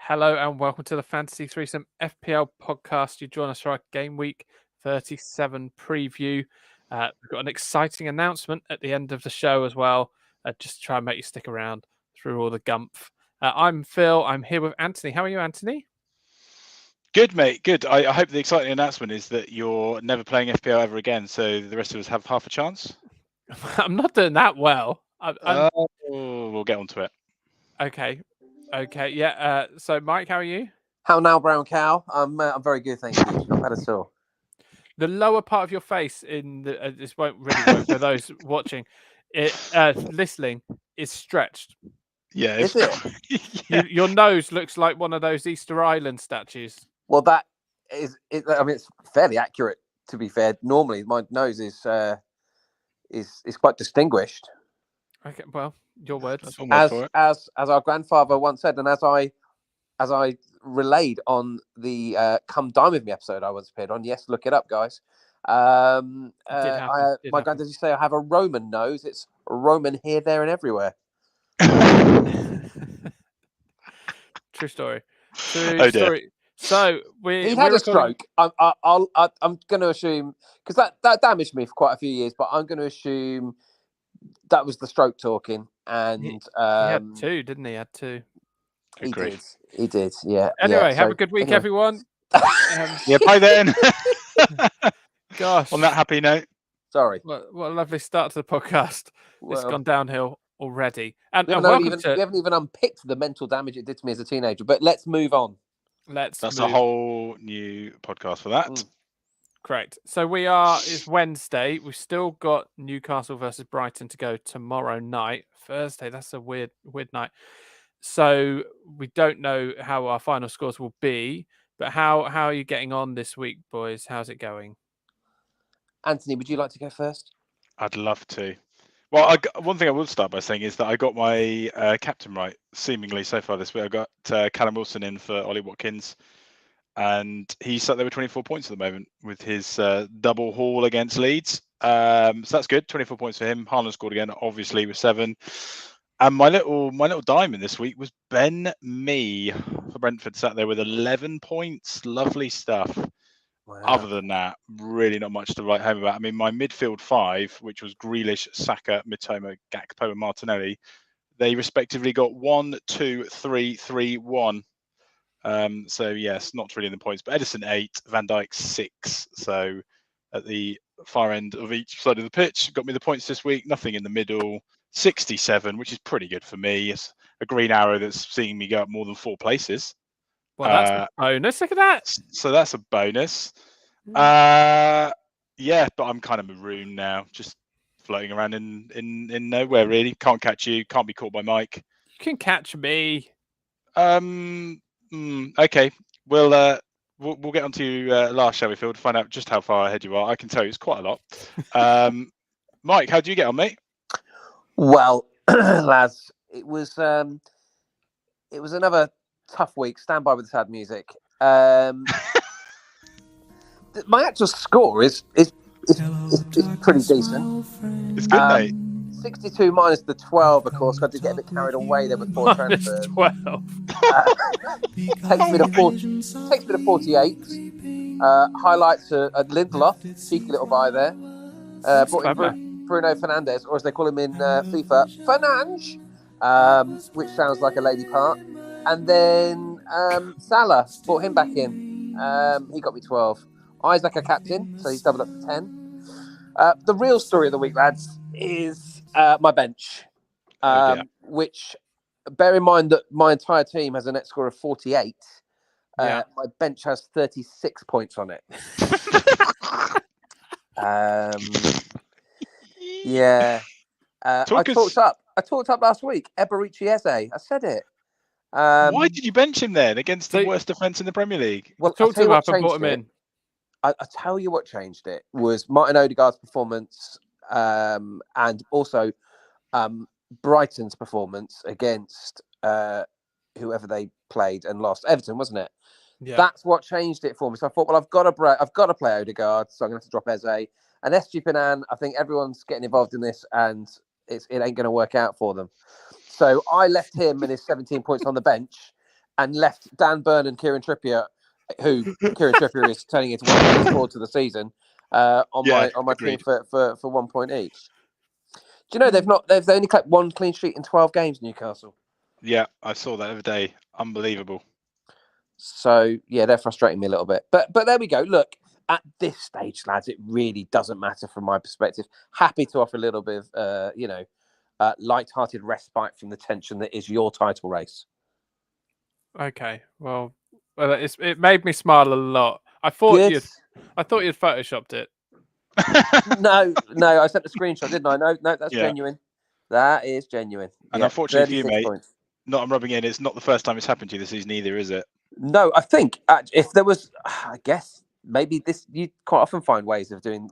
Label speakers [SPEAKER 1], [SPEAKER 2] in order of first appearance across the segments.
[SPEAKER 1] Hello and welcome to the Fantasy Threesome FPL podcast. You join us for our Game Week 37 preview. We've got an exciting announcement at the end of the show as well, just to try and make you stick around through all the gumph. I'm Phil. I'm here with Anthony. How are you, Anthony?
[SPEAKER 2] Good, mate. Good. I hope the exciting announcement is that you're never playing FPL ever again, so the rest of us have half a chance.
[SPEAKER 1] I'm not doing that well.
[SPEAKER 2] We'll get onto it.
[SPEAKER 1] Okay. Yeah. So, Mike, how are you?
[SPEAKER 3] How now, brown cow? I'm very good, thank you. Not bad at all.
[SPEAKER 1] The lower part of your face in the this won't really work for those watching. Listening is stretched.
[SPEAKER 2] Yeah,
[SPEAKER 3] Is it?
[SPEAKER 2] Yeah.
[SPEAKER 1] Your nose looks like one of those Easter Island statues.
[SPEAKER 3] Well, that is. I mean, it's fairly accurate. To be fair, normally my nose is quite distinguished.
[SPEAKER 1] Okay, well, your words.
[SPEAKER 3] As our grandfather once said, and as I relayed on the "Come Dine with Me" episode I once appeared on. Yes, look it up, guys. My granddad used to say I have a Roman nose. It's Roman here, there, and everywhere.
[SPEAKER 1] True story. True story. So
[SPEAKER 3] he had a stroke. I'm going to assume, because that damaged me for quite a few years, but I'm going to assume that was the stroke talking. And
[SPEAKER 1] he had two, didn't he? He had two.
[SPEAKER 3] He did. Yeah.
[SPEAKER 1] Anyway, have a good week, everyone.
[SPEAKER 2] Yeah, bye then.
[SPEAKER 1] Gosh.
[SPEAKER 2] On that happy note.
[SPEAKER 3] Sorry.
[SPEAKER 1] What a lovely start to the podcast. It's gone downhill already. And
[SPEAKER 3] we haven't even unpicked the mental damage it did to me as a teenager. But let's move on.
[SPEAKER 2] That's a whole new podcast for that.
[SPEAKER 1] Correct. So it's Wednesday. We've still got Newcastle versus Brighton to go tomorrow night. Thursday, that's a weird night. So we don't know how our final scores will be, but how are you getting on this week, boys? How's it going?
[SPEAKER 3] Anthony, would you like to go first?
[SPEAKER 2] I'd love to. Well, one thing I will start by saying is that I got my captain right, seemingly so far this week. I got Callum Wilson in for Ollie Watkins, and he's sat there with 24 points at the moment with his double haul against Leeds. So that's good. 24 points for him. Haaland scored again, obviously, with 7. And my little diamond this week was Ben Mee for Brentford, sat there with 11 points. Lovely stuff. Wow. Other than that, really not much to write home about. I mean, my midfield 5, which was Grealish, Saka, Mitoma, Gakpo, and Martinelli, they respectively got 1, 2, 3, 3, 1. So yes, not really in the points, but Edison 8, Van Dijk 6. So at the far end of each side of the pitch, got me the points this week. Nothing in the middle. 67, which is pretty good for me. It's a green arrow that's seeing me go up more than 4 places.
[SPEAKER 1] Well, that's a bonus. Look at that.
[SPEAKER 2] So that's a bonus. Yeah, but I'm kind of marooned now, just floating around in nowhere really. Can't catch you. Can't be caught by Mike.
[SPEAKER 1] You can catch me.
[SPEAKER 2] Okay. We'll get on to last, shall we, Phil, to find out just how far ahead you are. I can tell you it's quite a lot. Mike, how do you get on, mate?
[SPEAKER 3] Well, lads, it was another tough week. Stand by with the sad music. My actual score is pretty decent.
[SPEAKER 2] It's good, mate.
[SPEAKER 3] 62 minus the 12, of course. I did get a bit carried away there with 4 transfers.
[SPEAKER 1] 12.
[SPEAKER 3] Takes me to 48. Highlights at Lindelof, cheeky little buy there. Brought in Bruno Fernandes, or as they call him in FIFA, Fernandes, which sounds like a lady part. And then Salah, brought him back in. He got me 12. Isaac, a captain, so he's doubled up to 10. The real story of the week, lads, is my bench, which, bear in mind that my entire team has a net score of 48. My bench has 36 points on it. Yeah. I talked up last week. Eberici Eze. I said it.
[SPEAKER 2] Why did you bench him then against the worst defence in the Premier League?
[SPEAKER 1] Well, talk to him up and brought him in.
[SPEAKER 3] I tell you what changed it was Martin Odegaard's performance, and also Brighton's performance against whoever they played and lost. Everton, wasn't it? Yeah. That's what changed it for me. So I thought, well, I've got to play Odegaard, so I'm going to have to drop Eze. And SG Pinan, I think everyone's getting involved in this, and it ain't going to work out for them. So I left him and his 17 points on the bench, and left Dan Burn and Kieran Trippier, who Kieran Trippier is turning into one of the best forwards of the season, on my team for 1 point each. Do you know they've only kept 1 clean sheet in 12 games, Newcastle?
[SPEAKER 2] Yeah, I saw that the other day. Unbelievable.
[SPEAKER 3] So yeah, they're frustrating me a little bit. But there we go. Look, at this stage, lads, it really doesn't matter from my perspective. Happy to offer a little bit of light-hearted respite from the tension that is your title race.
[SPEAKER 1] Okay, well, it made me smile a lot. I thought
[SPEAKER 3] Good.
[SPEAKER 1] you'd photoshopped it.
[SPEAKER 3] No, I sent a screenshot, didn't I? No, that's genuine. That is genuine.
[SPEAKER 2] And
[SPEAKER 3] yeah,
[SPEAKER 2] unfortunately for you, mate, not I'm rubbing in. It's not the first time it's happened to you this season either, is it?
[SPEAKER 3] No, I think if there was, I guess maybe this, you quite often find ways of doing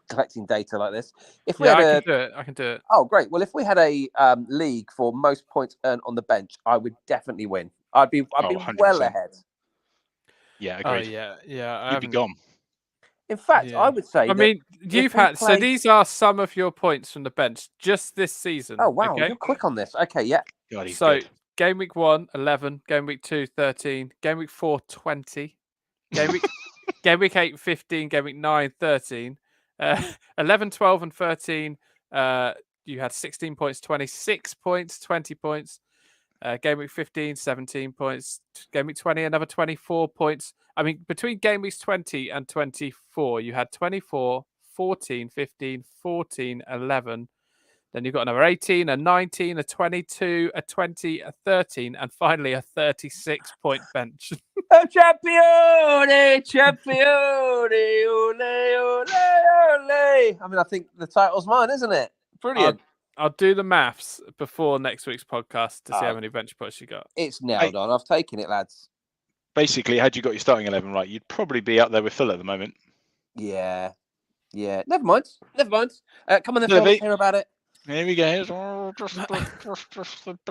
[SPEAKER 3] collecting data like this. If we
[SPEAKER 1] I can do it.
[SPEAKER 3] Oh, great. Well, if we had a league for most points earned on the bench, I would definitely win. I'd be
[SPEAKER 2] 100%.
[SPEAKER 3] well ahead.
[SPEAKER 2] Yeah, agreed.
[SPEAKER 1] Oh yeah.
[SPEAKER 2] You'd be gone.
[SPEAKER 3] In fact, I would say.
[SPEAKER 1] I mean, you've had so these are some of your points from the bench just this season.
[SPEAKER 3] Oh wow,
[SPEAKER 1] okay?
[SPEAKER 3] You're quick on this. Okay, yeah.
[SPEAKER 2] God, he's
[SPEAKER 1] so
[SPEAKER 2] good.
[SPEAKER 1] Game week 1, 11. Game week 2, 13. Game week 4, 20. Game week 8, 15. Game week 9, 13. 11, 12, and 13. You had 16 points, 26 points, 20 points. Game week 15, 17 points. Game week 20, another 24 points. I mean, between game weeks 20 and 24, you had 24, 14, 15, 14, 11. Then you've got another 18, a 19, a 22, a 20, a 13, and finally a 36-point bench.
[SPEAKER 3] Champione! Ole, ole, ole! I mean, I think the title's mine, isn't it? Brilliant.
[SPEAKER 1] I'll do the maths before next week's podcast to see how many bench points you got.
[SPEAKER 3] It's nailed on. I've taken it, lads.
[SPEAKER 2] Basically, had you got your starting 11 right, you'd probably be up there with Phil at the moment.
[SPEAKER 3] Yeah. Never mind. Come on, let's hear about it.
[SPEAKER 2] Here we go.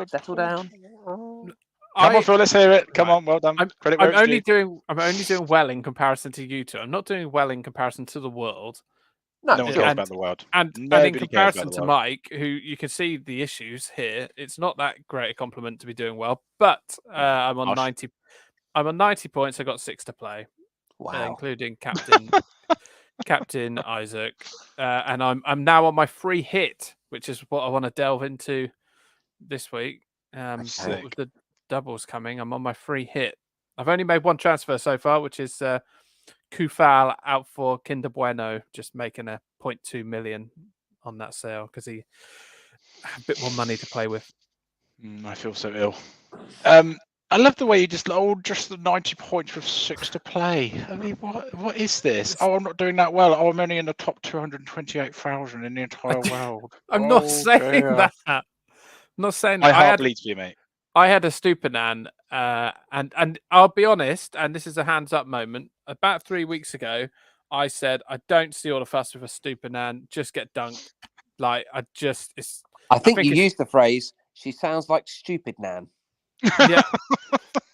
[SPEAKER 3] Settle down.
[SPEAKER 2] Come on, Phil. Let's hear it. Come on, well done.
[SPEAKER 1] I'm only doing well in comparison to you two. I'm not doing well in comparison to the world.
[SPEAKER 2] No one cares about the world.
[SPEAKER 1] And in comparison to Mike, who you can see the issues here, it's not that great a compliment to be doing well. But I'm on 90. I'm on 90 points. I got 6 to play, including Captain Isaac, and I'm now on my free hit, which is what I want to delve into this week. With the doubles coming, I'm on my free hit. I've only made 1 transfer so far, which is Kufal out for Kinder Bueno, just making a 0.2 million on that sale because he had a bit more money to play with.
[SPEAKER 2] I feel so ill. I love the way you just the 90 points with 6 to play. I mean, what is this? Oh, I'm not doing that well. Oh, I'm only in the top 228,000 in the entire world.
[SPEAKER 1] I'm not saying that. I'm not saying that.
[SPEAKER 2] My heart bleeds for you, mate.
[SPEAKER 1] I had a Stupinan, and I'll be honest, and this is a hands up moment. About 3 weeks ago, I said I don't see all the fuss with a Stupinan. Just get dunked. Like I think
[SPEAKER 3] you used the phrase. She sounds like stupid Nan.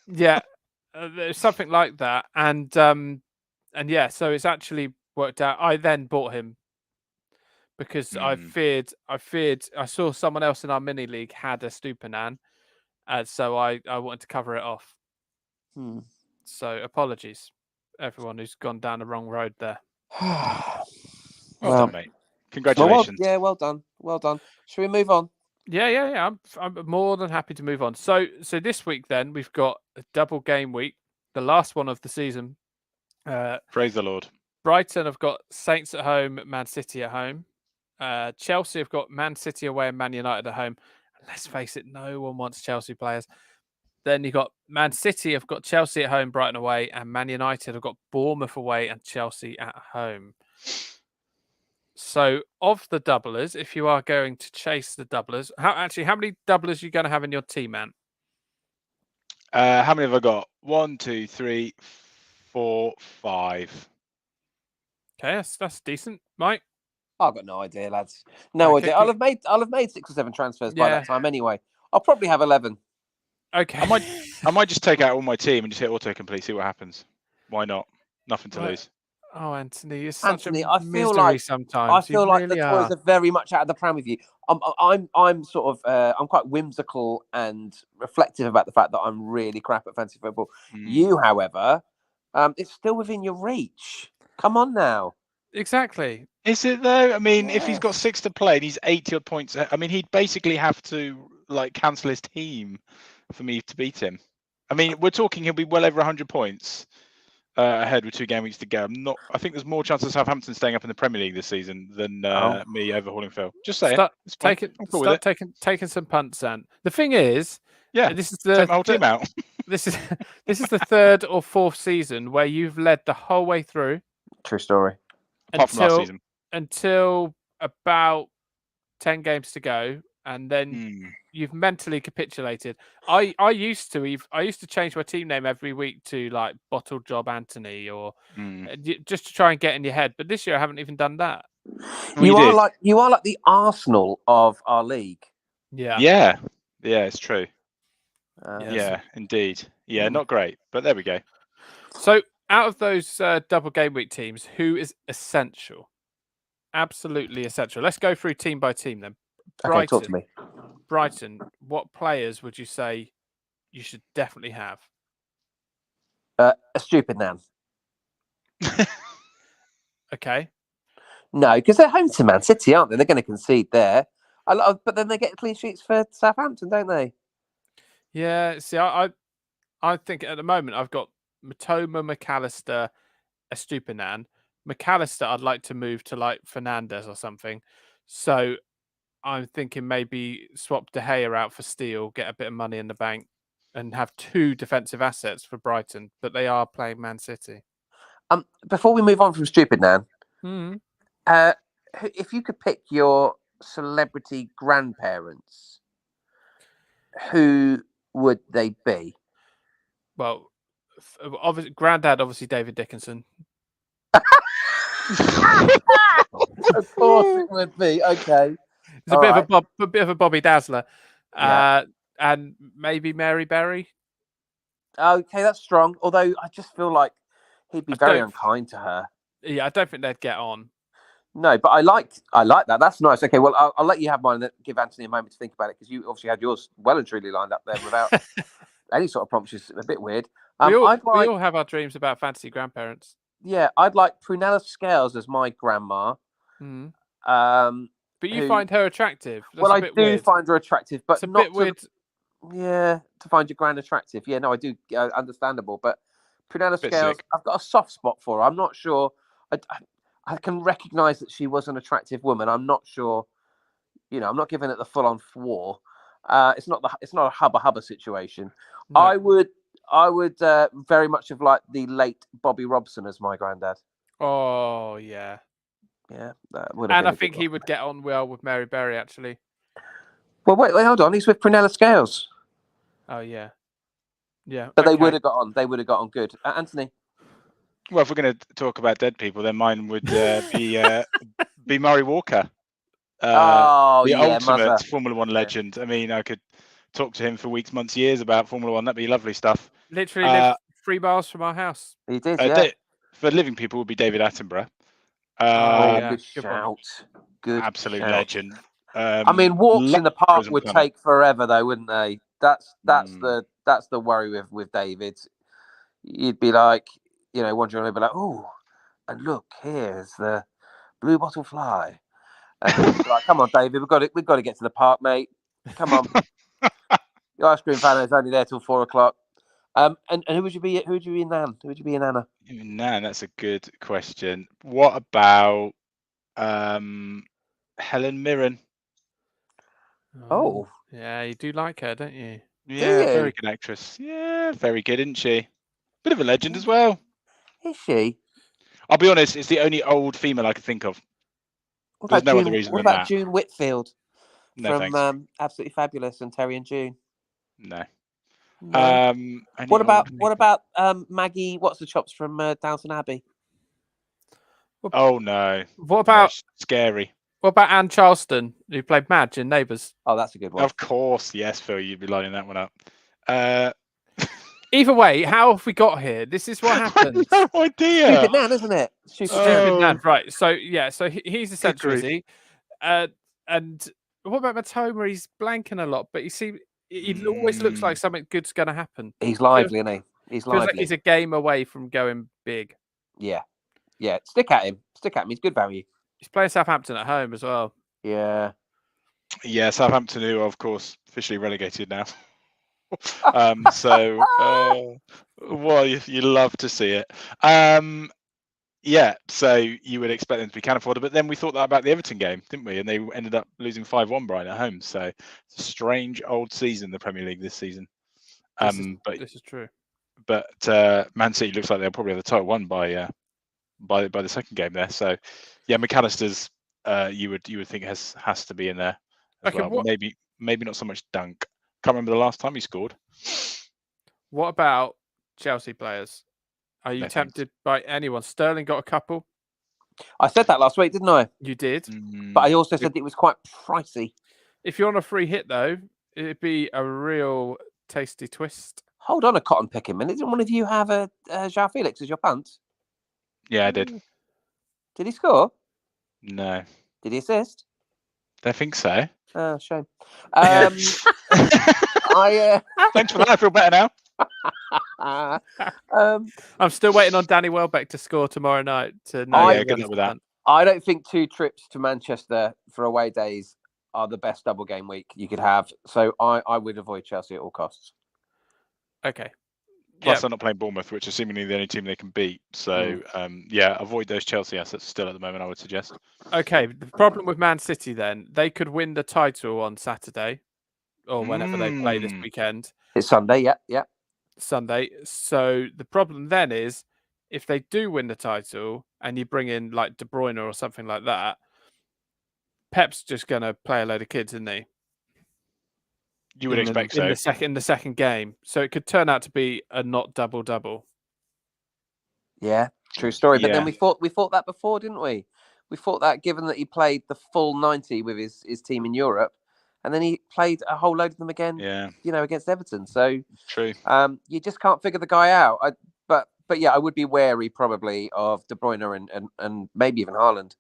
[SPEAKER 1] Yeah, something like that, and yeah, so it's actually worked out. I then bought him because I feared I saw someone else in our mini league had a Stupinan, so I wanted to cover it off. So apologies, everyone who's gone down the wrong road there.
[SPEAKER 2] Well done, mate. Congratulations.
[SPEAKER 3] Well done. Should we move on?
[SPEAKER 1] Yeah. I'm more than happy to move on. So this week then we've got a double game week, the last one of the season.
[SPEAKER 2] Praise the Lord.
[SPEAKER 1] Brighton have got Saints at home, Man City at home. Chelsea have got Man City away and Man United at home. And let's face it, no one wants Chelsea players. Then you got Man City have got Chelsea at home, Brighton away, and Man United have got Bournemouth away and Chelsea at home. So, of the doublers, if you are going to chase the doublers, how many doublers are you going to have in your team, man?
[SPEAKER 2] How many have I got? 1, 2, 3, 4, 5.
[SPEAKER 1] Okay, that's decent, Mike.
[SPEAKER 3] I've got no idea, lads. No idea. I'll have made 6 or 7 transfers by that time anyway. I'll probably have 11.
[SPEAKER 1] Okay.
[SPEAKER 2] I might just take out all my team and just hit autocomplete, see what happens. Why not? Nothing to lose.
[SPEAKER 1] Oh, Anthony, it's
[SPEAKER 3] Anthony,
[SPEAKER 1] such
[SPEAKER 3] I
[SPEAKER 1] a
[SPEAKER 3] feel
[SPEAKER 1] misery
[SPEAKER 3] like
[SPEAKER 1] sometimes. You
[SPEAKER 3] the
[SPEAKER 1] really
[SPEAKER 3] toys
[SPEAKER 1] are.
[SPEAKER 3] are very much out of the pram with you. I'm sort of I'm quite whimsical and reflective about the fact that I'm really crap at fantasy football. You, however, it's still within your reach. Come on now.
[SPEAKER 1] Exactly.
[SPEAKER 2] Is it though? I mean, if he's got
[SPEAKER 3] Yes.
[SPEAKER 2] 6 to play and he's 80 odd points, I mean, he'd basically have to like cancel his team for me to beat him. I mean, we're talking he'll be well over 100 points ahead with 2 game weeks to go. I think there's more chance of Southampton staying up in the Premier League this season than me overhauling Phil. Just saying. It's fine. I'm cool with it.
[SPEAKER 1] taking some punts, Ant. The thing is,
[SPEAKER 2] Yeah,
[SPEAKER 1] this is
[SPEAKER 2] take my whole team out.
[SPEAKER 1] This is the 3rd or 4th season where you've led the whole way through.
[SPEAKER 3] True story.
[SPEAKER 2] Apart from last season.
[SPEAKER 1] Until about 10 games to go, and then you've mentally capitulated. I used to change my team name every week to like Bottle Job Anthony or just to try and get in your head. But this year I haven't even done that.
[SPEAKER 3] You are like the Arsenal of our league.
[SPEAKER 2] Yeah, it's true.
[SPEAKER 1] Yes.
[SPEAKER 2] Indeed. Yeah, not great, but there we go.
[SPEAKER 1] So out of those double game week teams, who is essential? Absolutely essential. Let's go through team by team then. Brighton,
[SPEAKER 3] okay, talk to me.
[SPEAKER 1] Brighton, what players would you say you should definitely have?
[SPEAKER 3] A stupid Nan.
[SPEAKER 1] Okay.
[SPEAKER 3] No, because they're home to Man City, aren't they? They're going to concede there. But then they get clean sheets for Southampton, don't they?
[SPEAKER 1] Yeah. See, I think at the moment I've got Matoma, McAllister, Estupinan. McAllister, I'd like to move to like Fernandez or something. So I'm thinking maybe swap De Gea out for Steele, get a bit of money in the bank, and have 2 defensive assets for Brighton. But they are playing Man City.
[SPEAKER 3] Before we move on from stupid Nan, if you could pick your celebrity grandparents, who would they be?
[SPEAKER 1] Well, obviously, Granddad, obviously David Dickinson.
[SPEAKER 3] Of course, it would be. Okay,
[SPEAKER 1] it's a bit of a Bobby Dazzler, and maybe Mary Berry.
[SPEAKER 3] Okay, that's strong. Although I just feel like he'd be very unkind to her.
[SPEAKER 1] Yeah, I don't think they'd get on.
[SPEAKER 3] No, but I like that. That's nice. Okay, well, I'll let you have mine and give Anthony a moment to think about it because you obviously had yours well and truly lined up there without any sort of prompts. Is a bit weird.
[SPEAKER 1] We all have our dreams about fantasy grandparents.
[SPEAKER 3] Yeah, I'd like Prunella Scales as my grandma.
[SPEAKER 1] But you find her attractive.
[SPEAKER 3] That's I do weird. Find her attractive, but
[SPEAKER 1] it's not weird.
[SPEAKER 3] Yeah, to find your grand attractive. Yeah, no, I do. Understandable, but Prunella Scales, I've got a soft spot for her. I'm not sure. I can recognise that she was an attractive woman. I'm not sure. I'm not giving it the full-on war. It's not a hubba situation. No. I would very much have liked the late Bobby Robson as my granddad.
[SPEAKER 1] Oh yeah,
[SPEAKER 3] that would.
[SPEAKER 1] And I think he would get on well with Mary Berry actually.
[SPEAKER 3] Well, wait, hold on. He's with Prunella Scales.
[SPEAKER 1] Oh yeah.
[SPEAKER 3] But they would have got on. They would have got on good. Anthony.
[SPEAKER 2] Well, if we're going to talk about dead people, then mine would be Murray Walker. The ultimate Formula One legend. I mean, I could talk to him for weeks, months, years about Formula One. That'd be lovely stuff.
[SPEAKER 1] Literally lived 3 miles from our house.
[SPEAKER 3] He did, yeah.
[SPEAKER 2] For living people, would be David Attenborough.
[SPEAKER 3] Good shout. Good
[SPEAKER 2] absolute
[SPEAKER 3] shout.
[SPEAKER 2] Legend.
[SPEAKER 3] I mean, walks in the park would take forever, though, wouldn't they? That's the worry with David. You'd be like, wandering around, be like, oh, and look, here's the blue bottle fly. And like, come on, David, we've got to get to the park, mate. Come on. The ice cream van is only there till 4:00. And who would you be? Who would you be in Nan? Who would you be in Anna?
[SPEAKER 2] Nan, that's a good question. What about Helen Mirren?
[SPEAKER 3] Oh,
[SPEAKER 1] yeah, you do like her, don't you?
[SPEAKER 2] Yeah, very good actress. Yeah, very good, isn't she? Bit of a legend as well.
[SPEAKER 3] Is she?
[SPEAKER 2] I'll be honest, it's the only old female I can think of. There's no other reason than that.
[SPEAKER 3] What about June Whitfield from Absolutely Fabulous and Terry and June?
[SPEAKER 2] No.
[SPEAKER 3] What about Maggie? What's the chops from Downton Abbey?
[SPEAKER 2] Oh no!
[SPEAKER 1] What about
[SPEAKER 2] scary?
[SPEAKER 1] What about Anne Charleston, who played Madge in Neighbours?
[SPEAKER 3] Oh, that's a good one.
[SPEAKER 2] Of course, yes, Phil, you'd be lining that one up.
[SPEAKER 1] Either way, how have we got here? This is what happens.
[SPEAKER 2] No idea.
[SPEAKER 3] Stupid Nan, isn't it? Stupid Nan.
[SPEAKER 1] Stupid
[SPEAKER 2] Oh.
[SPEAKER 1] Nan. Right. So yeah. So he's a centre, is
[SPEAKER 2] grief.
[SPEAKER 1] he? And what about Matoma? He's blanking a lot, but he always looks like something good's going to happen.
[SPEAKER 3] He's lively, isn't he? He's
[SPEAKER 1] Feels like
[SPEAKER 3] lively.
[SPEAKER 1] he's a game away from going big.
[SPEAKER 3] Yeah. Stick at him. He's good value.
[SPEAKER 1] He's playing Southampton at home as well.
[SPEAKER 3] Yeah.
[SPEAKER 2] Yeah, Southampton, who are, of course, officially relegated now. Well, you love to see it. Yeah, so you would expect them to be cannon fodder, but then we thought that about the Everton game, didn't we? And they ended up losing 5-1 Brighton at home. So it's a strange old season, the Premier League this season.
[SPEAKER 1] This is true.
[SPEAKER 2] But Man City looks like they'll probably have the title won by the second game there. So yeah, McAllister's you would think has to be in there as well. Maybe not so much Dunk. Can't remember the last time he scored.
[SPEAKER 1] What about Chelsea players? Are you tempted by anyone? Sterling got a couple.
[SPEAKER 3] I said that last week, didn't I?
[SPEAKER 1] You did.
[SPEAKER 3] But I also said it was quite pricey.
[SPEAKER 1] If you're on a free hit, though, it'd be a real tasty twist.
[SPEAKER 3] Hold on a cotton picking minute. Didn't one of you have a João Felix as your punt?
[SPEAKER 2] Yeah, I did.
[SPEAKER 3] Did he score?
[SPEAKER 2] No.
[SPEAKER 3] Did he assist?
[SPEAKER 2] I think so.
[SPEAKER 3] Oh, shame.
[SPEAKER 2] Thanks for that. I feel better now.
[SPEAKER 1] I'm still waiting on Danny Welbeck to score tomorrow night.
[SPEAKER 2] Good luck with that.
[SPEAKER 3] I don't think 2 trips to Manchester for away days are the best double game week you could have. So I would avoid Chelsea at all costs.
[SPEAKER 1] Okay.
[SPEAKER 2] Plus, they're not playing Bournemouth, which is seemingly the only team they can beat. So, avoid those Chelsea assets still at the moment, I would suggest.
[SPEAKER 1] Okay. The problem with Man City, then, they could win the title on Saturday or whenever they play this weekend.
[SPEAKER 3] It's Sunday, yeah.
[SPEAKER 1] Sunday. So the problem then is if they do win the title and you bring in like De Bruyne or something like that, Pep's just going to play a load of kids, isn't he?
[SPEAKER 2] You would expect so.
[SPEAKER 1] In the second game. So it could turn out to be a not double-double.
[SPEAKER 3] Yeah, true story. But then we thought that before, didn't we? We thought that given that he played the full 90 with his team in Europe, and then he played a whole load of them again, against Everton. So
[SPEAKER 2] true.
[SPEAKER 3] You just can't figure the guy out. But yeah, I would be wary probably of De Bruyne and maybe even Haaland.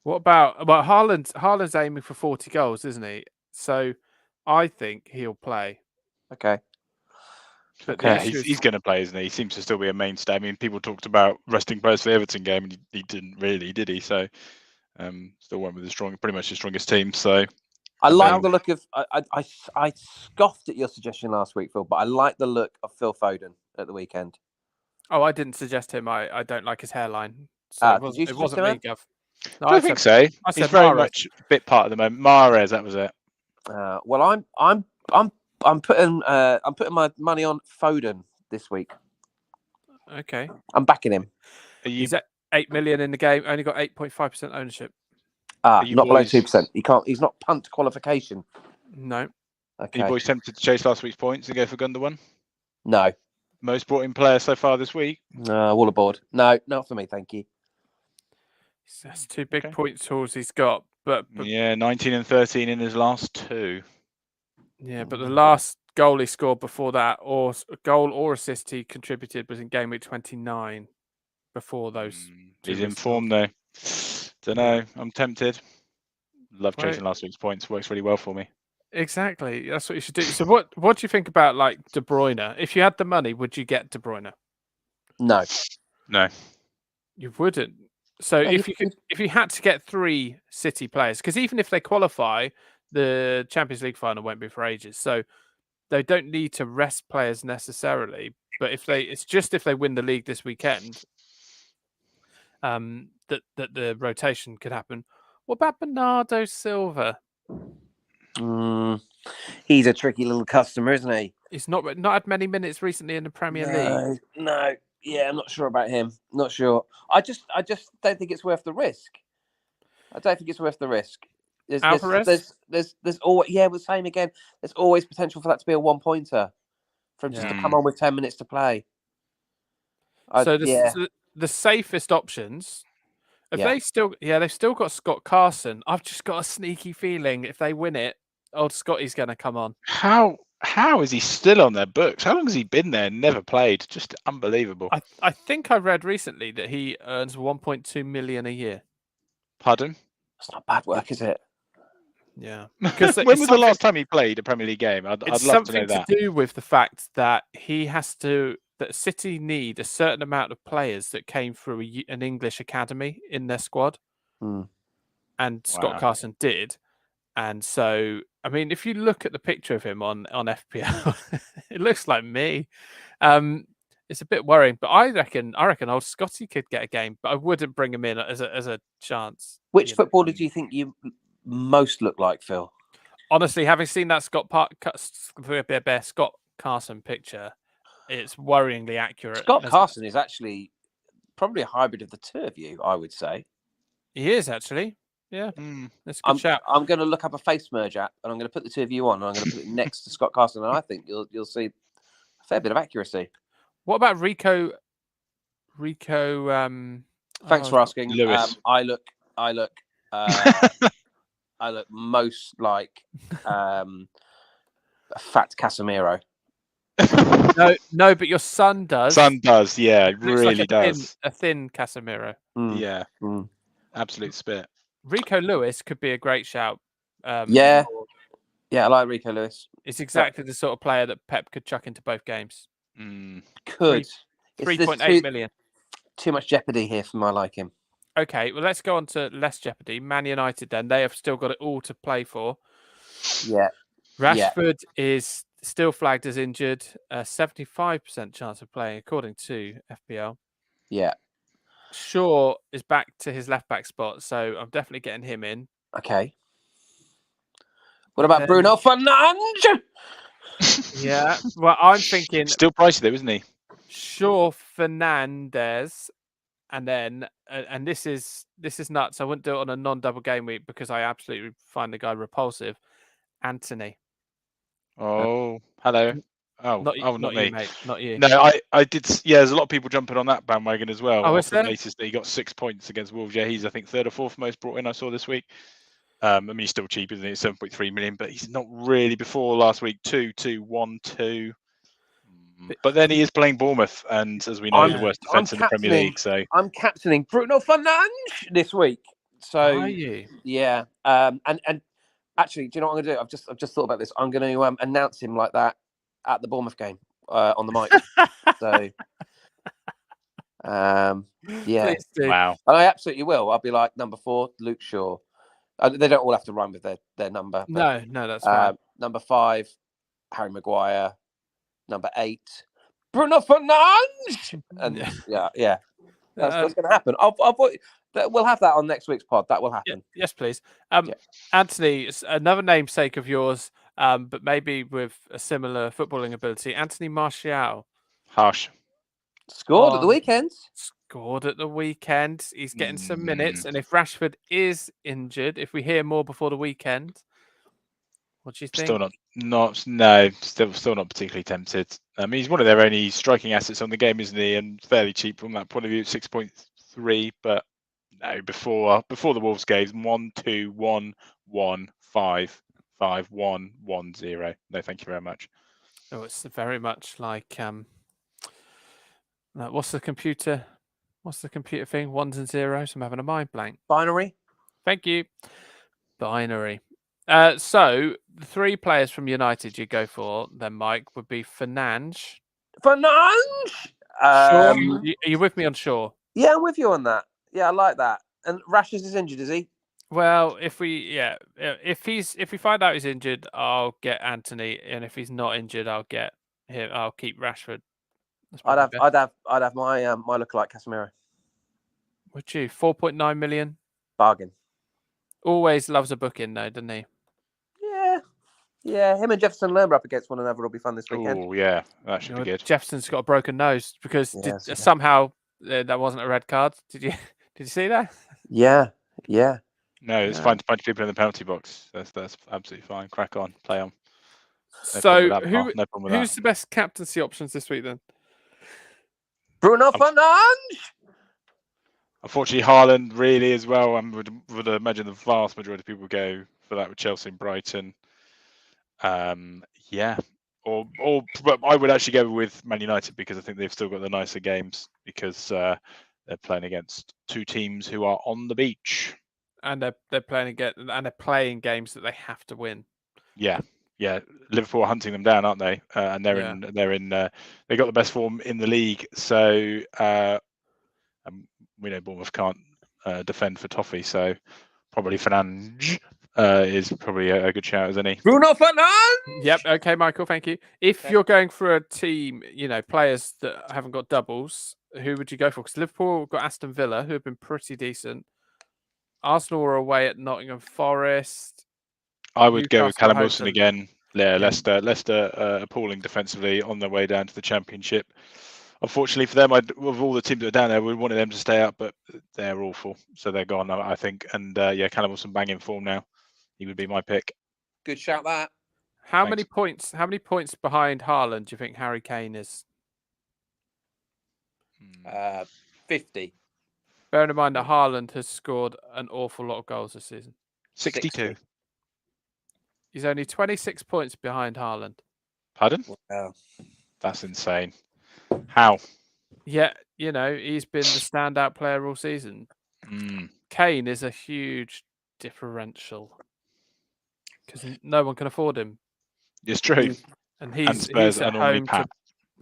[SPEAKER 1] What about Haaland's aiming for 40 goals, isn't he? So I think he'll play.
[SPEAKER 3] Okay.
[SPEAKER 1] But
[SPEAKER 2] he's going to play, isn't he? He seems to still be a mainstay. I mean, people talked about resting players for the Everton game, and he didn't really, did he? So, still went with pretty much the strongest team. So,
[SPEAKER 3] I like the look of. I scoffed at your suggestion last week, Phil, but I like the look of Phil Foden at the weekend.
[SPEAKER 1] Oh, I didn't suggest him. I don't like his hairline. So it wasn't me, Gav. No,
[SPEAKER 2] I think so. He's very much a bit part of the moment. Mahrez, that was it.
[SPEAKER 3] Well, I'm putting my money on Foden this week.
[SPEAKER 1] Okay.
[SPEAKER 3] I'm backing him.
[SPEAKER 1] He's at 8 million in the game. Only got 8.5% ownership.
[SPEAKER 3] Not below 2%. He can't. He's not punt qualification.
[SPEAKER 1] No.
[SPEAKER 2] Okay. Are you boys tempted to chase last week's points and go for Gundogan?
[SPEAKER 3] No.
[SPEAKER 2] Most brought in player so far this week?
[SPEAKER 3] All aboard. No, not for me. Thank you.
[SPEAKER 1] That's 2 big point tools he's got. But
[SPEAKER 2] 19 and 13 in his last 2.
[SPEAKER 1] Yeah, but the last goal he scored before that, or goal or assist he contributed, was in game week 29. Before those,
[SPEAKER 2] he's in form though. Don't know. I'm tempted. Love chasing last week's points. Works really well for me.
[SPEAKER 1] Exactly. That's what you should do. So, what do you think about like De Bruyne? If you had the money, would you get De Bruyne?
[SPEAKER 3] No.
[SPEAKER 1] You wouldn't. So if you had to get 3 City players, because even if they qualify, the Champions League final won't be for ages. So they don't need to rest players necessarily. But it's just if they win the league this weekend, that the rotation could happen. What about Bernardo Silva?
[SPEAKER 3] He's a tricky little customer, isn't he?
[SPEAKER 1] He's not had many minutes recently in the Premier League.
[SPEAKER 3] No. Yeah, I'm not sure about him. Not sure. I just don't think it's worth the risk. I don't think it's worth the risk.
[SPEAKER 1] Alvarez?
[SPEAKER 3] There's always we're saying again. There's always potential for that to be a 1-pointer, from just to come on with 10 minutes to play.
[SPEAKER 1] So the safest options. They've still got Scott Carson. I've just got a sneaky feeling if they win it, old Scotty's going to come on.
[SPEAKER 2] How How is he still on their books? How long has he been there and never played? Just unbelievable.
[SPEAKER 1] I think I read recently that he earns 1.2 million a year.
[SPEAKER 2] Pardon?
[SPEAKER 3] That's not bad work, is it?
[SPEAKER 1] Yeah. Because
[SPEAKER 2] when was the last time he played a Premier League game? I'd
[SPEAKER 1] it's
[SPEAKER 2] love to know
[SPEAKER 1] something
[SPEAKER 2] that.
[SPEAKER 1] to do with the fact that that City need a certain amount of players that came through an English academy in their squad.
[SPEAKER 3] Hmm.
[SPEAKER 1] And Scott
[SPEAKER 2] Wow.
[SPEAKER 1] Carson did. And so, I mean, if you look at the picture of him on FPL, it looks like me. It's a bit worrying, but I reckon old Scotty could get a game, but I wouldn't bring him in as a chance.
[SPEAKER 3] Which footballer do you think you most look like, Phil?
[SPEAKER 1] Honestly, having seen that Scott Carson picture, it's worryingly accurate.
[SPEAKER 3] Scott Carson is actually probably a hybrid of the two of you, I would say.
[SPEAKER 1] He is actually. Yeah, that's a good shout.
[SPEAKER 3] I'm going to look up a face merge app, and I'm going to put the two of you on, and I'm going to put it next to Scott Carson, and I think you'll see a fair bit of accuracy.
[SPEAKER 1] What about Rico?
[SPEAKER 3] Thanks for asking.
[SPEAKER 2] Lewis.
[SPEAKER 3] I look most like a fat Casemiro.
[SPEAKER 1] No, but your son does.
[SPEAKER 2] Son does, yeah, it
[SPEAKER 1] Looks
[SPEAKER 2] really
[SPEAKER 1] like
[SPEAKER 2] does.
[SPEAKER 1] A thin Casemiro.
[SPEAKER 2] Yeah, absolute spit.
[SPEAKER 1] Rico Lewis could be a great shout.
[SPEAKER 3] Yeah, I like Rico Lewis.
[SPEAKER 1] It's exactly the sort of player that Pep could chuck into both games.
[SPEAKER 3] Could
[SPEAKER 1] 3.8 million.
[SPEAKER 3] Too much jeopardy here for my liking.
[SPEAKER 1] Okay, well, let's go on to less jeopardy. Man United, then they have still got it all to play for.
[SPEAKER 3] Yeah,
[SPEAKER 1] Rashford is still flagged as injured. 75% chance of playing, according to FPL.
[SPEAKER 3] Yeah.
[SPEAKER 1] Shaw is back to his left back spot, so I'm definitely getting him in.
[SPEAKER 3] Okay. What about Bruno Fernandes?
[SPEAKER 1] Yeah, well, I'm thinking
[SPEAKER 2] still pricey though, isn't he?
[SPEAKER 1] Shaw, Fernandes, and then and this is nuts. I wouldn't do it on a non-double game week because I absolutely find the guy repulsive. Anthony.
[SPEAKER 2] Oh, hello. Not me,
[SPEAKER 1] you, mate. Not you.
[SPEAKER 2] No, I did. Yeah, there's a lot of people jumping on that bandwagon as well.
[SPEAKER 1] Oh,
[SPEAKER 2] off the basis that he got 6 points against Wolves. Yeah, he's I think third or fourth most brought in. I saw this week. I mean, he's still cheap, isn't he? 7.3 million, but he's not really. Before last week, 2-2-1-2. But then he is playing Bournemouth, and as we know, the worst defence in the Premier League. So
[SPEAKER 3] I'm captaining Bruno Fernandes this week. So
[SPEAKER 1] are you?
[SPEAKER 3] Yeah. And actually, do you know what I'm going to do? I've just thought about this. I'm going to announce him like that at the Bournemouth game on the mic. So yeah.
[SPEAKER 2] Wow.
[SPEAKER 3] And I absolutely will. I'll be like number 4, Luke Shaw. They don't all have to rhyme with their number.
[SPEAKER 1] But, no, that's fine.
[SPEAKER 3] Number 5, Harry Maguire. Number 8, Bruno Fernandes. And yeah. That's going to happen. We'll have that on next week's pod. That will happen.
[SPEAKER 1] Yes, please. Anthony, another namesake of yours, but maybe with a similar footballing ability. Anthony Martial.
[SPEAKER 2] Harsh.
[SPEAKER 3] Scored at the weekend.
[SPEAKER 1] He's getting some minutes. And if Rashford is injured, if we hear more before the weekend, what do you think?
[SPEAKER 2] Still not particularly tempted. I mean, he's one of their only striking assets on the game, isn't he? And fairly cheap from that point of view, 6.3. But no, before the Wolves game, 1-2-1-1-5-5-1-1-0. No, thank you very much.
[SPEAKER 1] Oh, it's very much like what's the computer thing? 1s and 0s. I'm having a mind blank.
[SPEAKER 3] Binary.
[SPEAKER 1] Thank you. Binary. So the 3 players from United you go for then, Mike, would be Fernandes. Shaw, are you with me on Shaw?
[SPEAKER 3] Yeah, I'm with you on that. Yeah, I like that. And Rashford is injured, is he?
[SPEAKER 1] Well, if we find out he's injured, I'll get Anthony, and if he's not injured, I'll get him. I'll keep Rashford.
[SPEAKER 3] I'd have my lookalike Casemiro.
[SPEAKER 1] Would you? 4.9 million.
[SPEAKER 3] Bargain.
[SPEAKER 1] Always loves a booking though, doesn't he?
[SPEAKER 3] Yeah. Him and Jefferson Lerma up against one another will be fun this weekend.
[SPEAKER 2] Oh yeah, that should be good.
[SPEAKER 1] Jefferson's got a broken nose because somehow that wasn't a red card. Did you see that?
[SPEAKER 3] Yeah.
[SPEAKER 2] No, it's fine to punch people in the penalty box. That's absolutely fine. Crack on, play on.
[SPEAKER 1] So who's the best captaincy options this week then?
[SPEAKER 3] Bruno Fernandes.
[SPEAKER 2] Unfortunately, Haaland really as well. I would imagine the vast majority of people go for that with Chelsea and Brighton. Yeah, or but I would actually go with Man United because I think they've still got the nicer games because they're playing against two teams who are on the beach.
[SPEAKER 1] And they're playing games that they have to win.
[SPEAKER 2] Yeah. Liverpool are hunting them down, aren't they? And they're in. They got the best form in the league, so we know Bournemouth can't defend for toffee, so probably Fernandes is probably a good shout, isn't he?
[SPEAKER 3] Bruno Fernandes.
[SPEAKER 1] Yep. Okay, Michael. Thank you. If you're going for a team, players that haven't got doubles, who would you go for? Because Liverpool have got Aston Villa, who have been pretty decent. Arsenal are away at Nottingham Forest.
[SPEAKER 2] I would go with
[SPEAKER 1] Newcastle
[SPEAKER 2] Callum
[SPEAKER 1] home
[SPEAKER 2] Wilson
[SPEAKER 1] to-
[SPEAKER 2] again. Yeah,
[SPEAKER 1] Yeah.
[SPEAKER 2] Leicester appalling defensively on their way down to the Championship. Unfortunately for them, of all the teams that are down there, we wanted them to stay up, but they're awful, so they're gone, I think. And Callum Wilson banging form now. He would be my pick.
[SPEAKER 3] Good shout that.
[SPEAKER 1] How many points behind Haaland do you think Harry Kane is?
[SPEAKER 3] 50.
[SPEAKER 1] Bearing in mind that Haaland has scored an awful lot of goals this season.
[SPEAKER 2] 62.
[SPEAKER 1] He's only 26 points behind Haaland.
[SPEAKER 2] Pardon?
[SPEAKER 3] Wow.
[SPEAKER 2] That's insane. How?
[SPEAKER 1] Yeah, he's been the standout player all season. Kane is a huge differential because no one can afford him.
[SPEAKER 2] It's true.
[SPEAKER 1] And
[SPEAKER 2] Spurs are normally pat.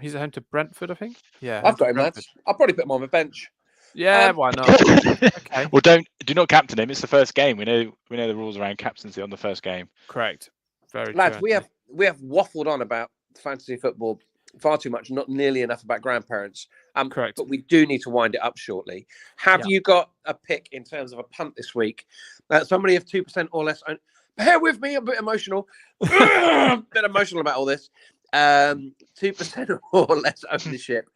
[SPEAKER 1] He's at home to Brentford, I think. Yeah,
[SPEAKER 3] I've got him, lads. I'll probably put him on the bench.
[SPEAKER 1] Yeah, why not? Okay.
[SPEAKER 2] Well, do not captain him. It's the first game. We know the rules around captaincy on the first game.
[SPEAKER 1] Correct. Very
[SPEAKER 3] lads,
[SPEAKER 1] true.
[SPEAKER 3] we have waffled on about fantasy football far too much, not nearly enough about grandparents.
[SPEAKER 1] Correct.
[SPEAKER 3] But we do need to wind it up shortly. Have you got a pick in terms of a punt this week? Somebody of 2% or less. Bear with me, I'm a bit emotional. Bit emotional about all this. 2% or less ownership.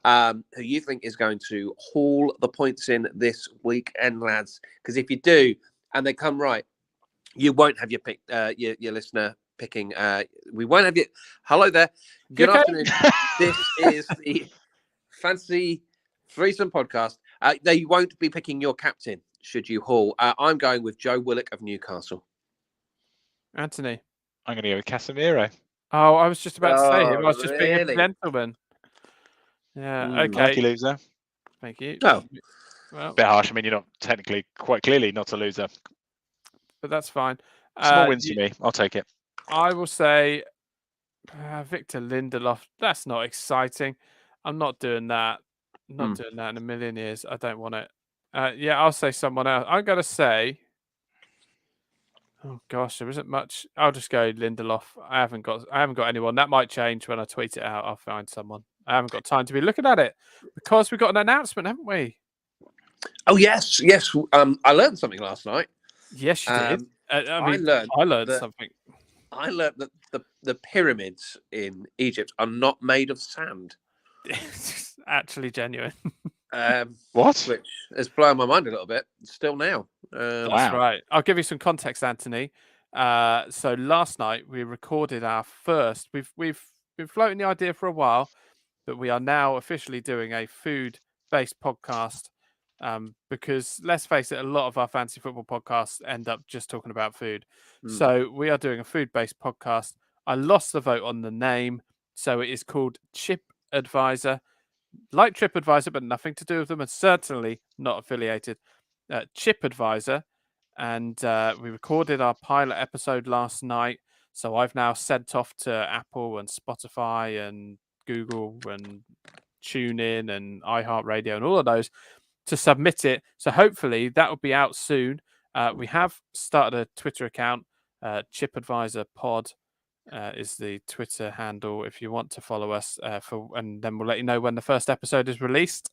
[SPEAKER 3] Who you think is going to haul the points in this weekend, lads? Because if you do, and they come right, you won't have your pick, your listener picking. We won't have you. Hello there. Good afternoon. This is the Fantasy Threesome podcast. They won't be picking your captain should you haul. I'm going with Joe Willock of Newcastle.
[SPEAKER 1] Anthony.
[SPEAKER 2] I'm going to go with Casemiro.
[SPEAKER 1] Oh, I was just about to say him. I was just being a
[SPEAKER 3] really?
[SPEAKER 1] gentleman. Yeah. Okay.
[SPEAKER 2] Lucky loser.
[SPEAKER 1] Thank you.
[SPEAKER 3] Oh.
[SPEAKER 1] Well,
[SPEAKER 2] Bit harsh. I mean, you're not technically, quite clearly, not a loser.
[SPEAKER 1] But that's fine.
[SPEAKER 2] Small wins for me. I'll take it.
[SPEAKER 1] I will say Victor Lindelof. That's not exciting. I'm not doing that. I'm not doing that in a million years. I don't want it. I'll say someone else. I'm going to say... Oh gosh, there isn't much. I'll just go Lindelof. I haven't got anyone. That might change when I tweet it out. I'll find someone. I haven't got time to be looking at it because we've got an announcement, haven't we?
[SPEAKER 3] Oh yes. I learned something last night.
[SPEAKER 1] Yes, you did.
[SPEAKER 3] I learned
[SPEAKER 1] something.
[SPEAKER 3] I learned that the pyramids in Egypt are not made of sand.
[SPEAKER 1] It's actually genuine.
[SPEAKER 2] What?
[SPEAKER 3] Which has blown my mind a little bit still now.
[SPEAKER 1] That's right. I'll give you some context, Anthony. So last night we recorded our first. We've been floating the idea for a while, but we are now officially doing a food-based podcast. Because let's face it, a lot of our fantasy football podcasts end up just talking about food. So we are doing a food-based podcast. I lost the vote on the name, so it is called Chip Advisor. Like TripAdvisor, but nothing to do with them, and certainly not affiliated. Chip Advisor, and we recorded our pilot episode last night. So I've now sent off to Apple and Spotify and Google and TuneIn and iHeartRadio and all of those to submit it. So hopefully that will be out soon. We have started a Twitter account. ChipAdvisor Pod is the Twitter handle if you want to follow us. And then we'll let you know when the first episode is released.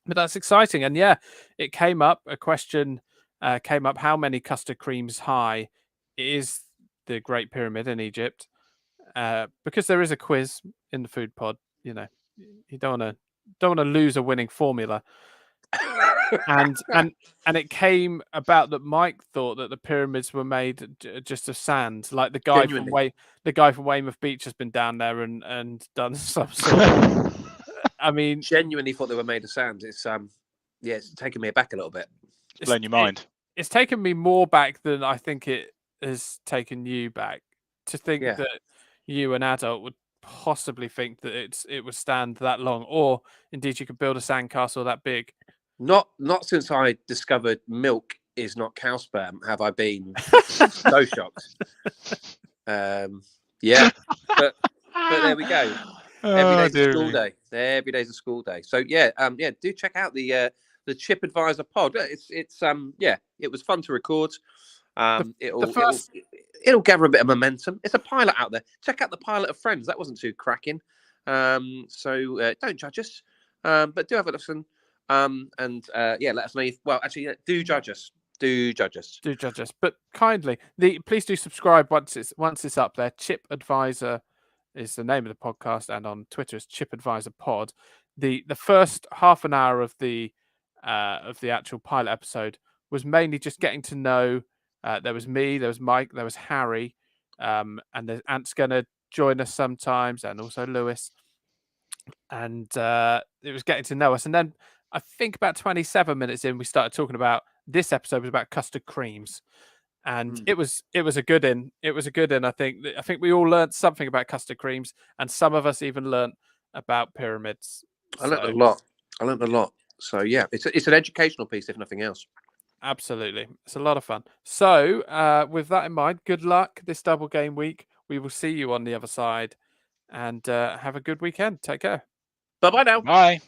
[SPEAKER 1] But that's exciting. And yeah, it came up. A question came up: how many custard creams high is the Great Pyramid in Egypt? Because there is a quiz in the food pod. You don't want to lose a winning formula. and it came about that Mike thought that the pyramids were made just of sand, like the guy from Weymouth Beach has been down there and done some sort of... I mean,
[SPEAKER 3] genuinely thought they were made of sand. It's it's taken me aback a little bit.
[SPEAKER 2] It's blown your mind.
[SPEAKER 1] It's taken me more back than I think it has taken you back to think that you, an adult, would possibly think that it would stand that long, or indeed you could build a sandcastle that big.
[SPEAKER 3] Not since I discovered milk is not cow sperm have I been so shocked. Yeah, but there we go. Every day's a school day. Every day's a school day. So yeah, do check out the Chip Advisor pod. It was fun to record. It'll gather a bit of momentum. It's a pilot out there. Check out the pilot of Friends. That wasn't too cracking. So don't judge us, but do have a listen. Let us know. Do judge us. Do judge us.
[SPEAKER 1] Do judge us, but kindly. Please do subscribe once it's up there. Chip Advisor is the name of the podcast, and on Twitter is Chip Advisor Pod. The first half an hour of the actual pilot episode was mainly just getting to know. There was me, there was Mike, there was Harry, and Ant's going to join us sometimes, and also Lewis. And it was getting to know us, and then I think about 27 minutes in, we started talking about this episode was about custard creams, and it was a good in. It was a good in. I think we all learned something about custard creams, and some of us even learned about pyramids.
[SPEAKER 3] I learned a lot. So yeah, it's an educational piece, if nothing else.
[SPEAKER 1] Absolutely, it's a lot of fun. So with that in mind, good luck this double game week. We will see you on the other side, and have a good weekend. Take care.
[SPEAKER 3] Bye now.
[SPEAKER 2] Bye.